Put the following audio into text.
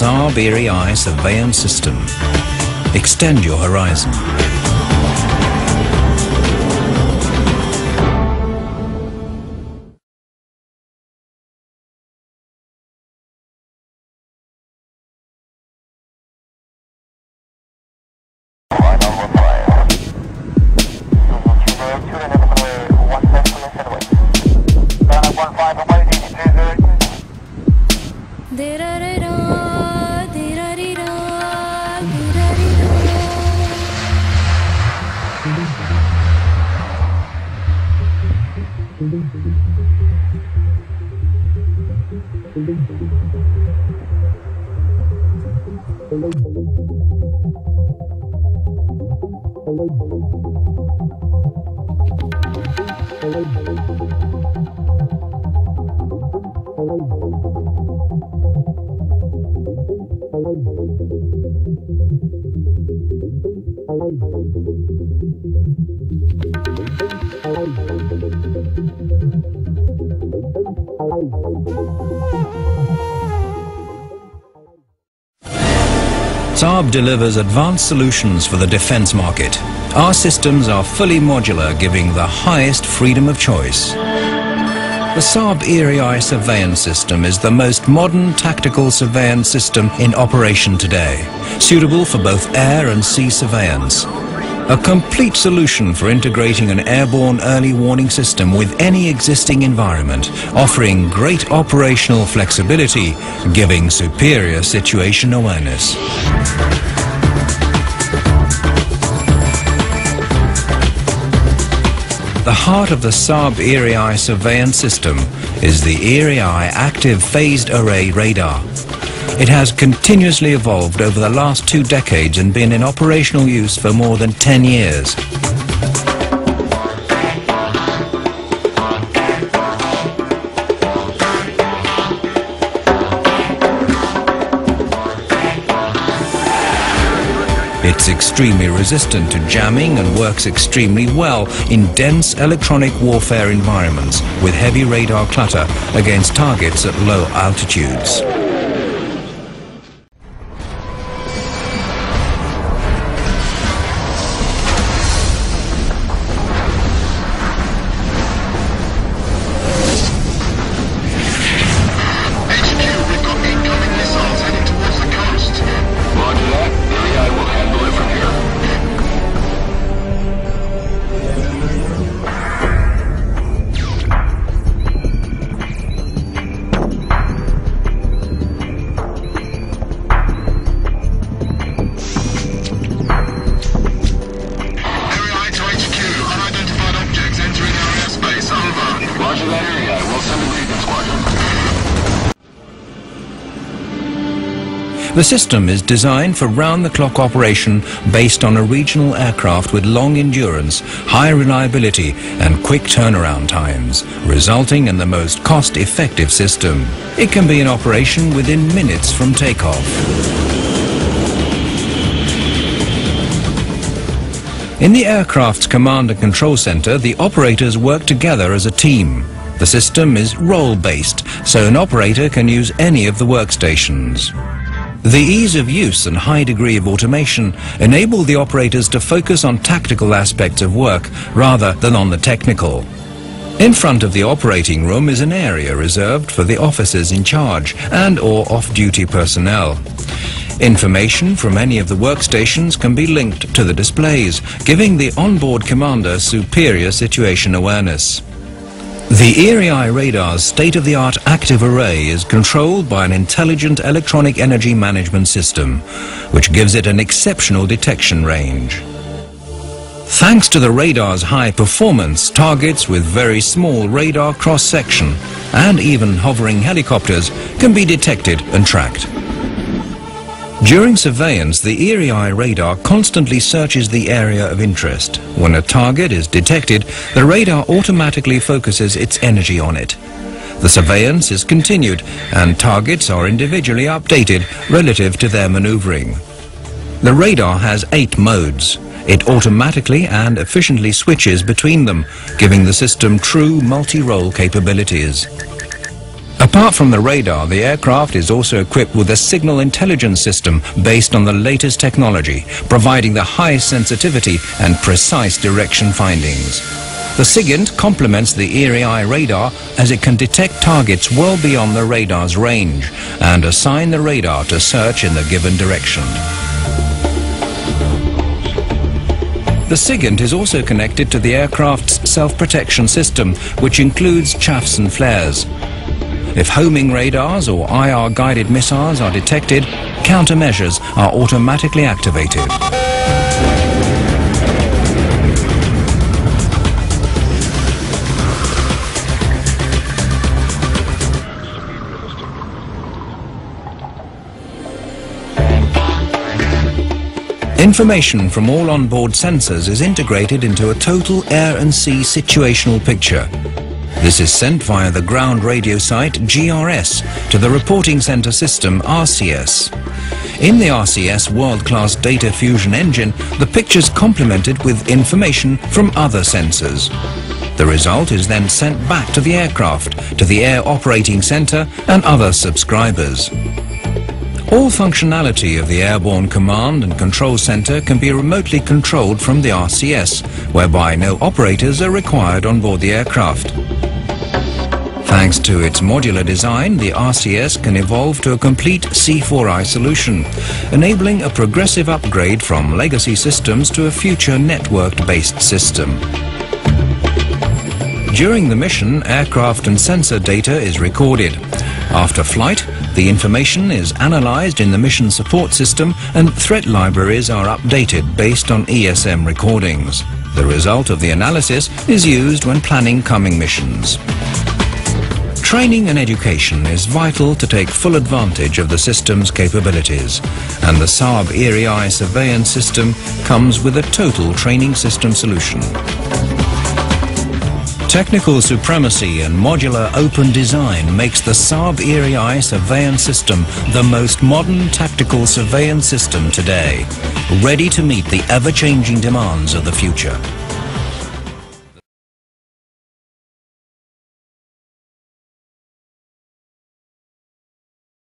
Saab Erieye surveillance system. Extend your horizon. Saab delivers advanced solutions for the defense market. Our systems are fully modular, giving the highest freedom of choice. The Saab Erieye surveillance system is the most modern tactical surveillance system in operation today, suitable for both air and sea surveillance. A complete solution for integrating an airborne early warning system with any existing environment, offering great operational flexibility, giving superior situation awareness. The heart of the Saab Erieye surveillance system is the Erieye active phased array radar. It has continuously evolved over the last 2 decades and been in operational use for more than 10 years. It's extremely resistant to jamming and works extremely well in dense electronic warfare environments with heavy radar clutter against targets at low altitudes. The system is designed for round-the-clock operation based on a regional aircraft with long endurance, high reliability and quick turnaround times, resulting in the most cost-effective system. It can be in operation within minutes from takeoff. In the aircraft's command and control center, the operators work together as a team. The system is role-based, so an operator can use any of the workstations. The ease of use and high degree of automation enable the operators to focus on tactical aspects of work rather than on the technical. In front of the operating room is an area reserved for the officers in charge and/or off-duty personnel. Information from any of the workstations can be linked to the displays, giving the onboard commander superior situation awareness. The Erieye radar's state-of-the-art active array is controlled by an intelligent electronic energy management system, which gives it an exceptional detection range. Thanks to the radar's high performance, targets with very small radar cross-section and even hovering helicopters can be detected and tracked. During surveillance, the Erieye radar constantly searches the area of interest. When a target is detected, the radar automatically focuses its energy on it. The surveillance is continued and targets are individually updated relative to their maneuvering. The radar has 8 modes. It automatically and efficiently switches between them, giving the system true multi-role capabilities. Apart from the radar, the aircraft is also equipped with a signal intelligence system based on the latest technology, providing the highest sensitivity and precise direction findings. The SIGINT complements the Erieye radar as it can detect targets well beyond the radar's range and assign the radar to search in the given direction. The SIGINT is also connected to the aircraft's self-protection system, which includes chaffs and flares. If homing radars or IR-guided missiles are detected, countermeasures are automatically activated. Information from all onboard sensors is integrated into a total air and sea situational picture. This is sent via the ground radio site GRS to the reporting center system RCS. In the RCS world-class data fusion engine, the picture's complemented with information from other sensors. The result is then sent back to the aircraft, to the air operating center and other subscribers. All functionality of the Airborne Command and Control Center can be remotely controlled from the RCS, whereby no operators are required on board the aircraft. Thanks to its modular design, the RCS can evolve to a complete C4I solution, enabling a progressive upgrade from legacy systems to a future network-based system. During the mission, aircraft and sensor data is recorded. After flight, the information is analyzed in the mission support system and threat libraries are updated based on ESM recordings. The result of the analysis is used when planning coming missions. Training and education is vital to take full advantage of the system's capabilities, and the Saab Erieye surveillance system comes with a total training system solution. Technical supremacy and modular open design makes the Saab Erieye surveillance system the most modern tactical surveillance system today, ready to meet the ever-changing demands of the future.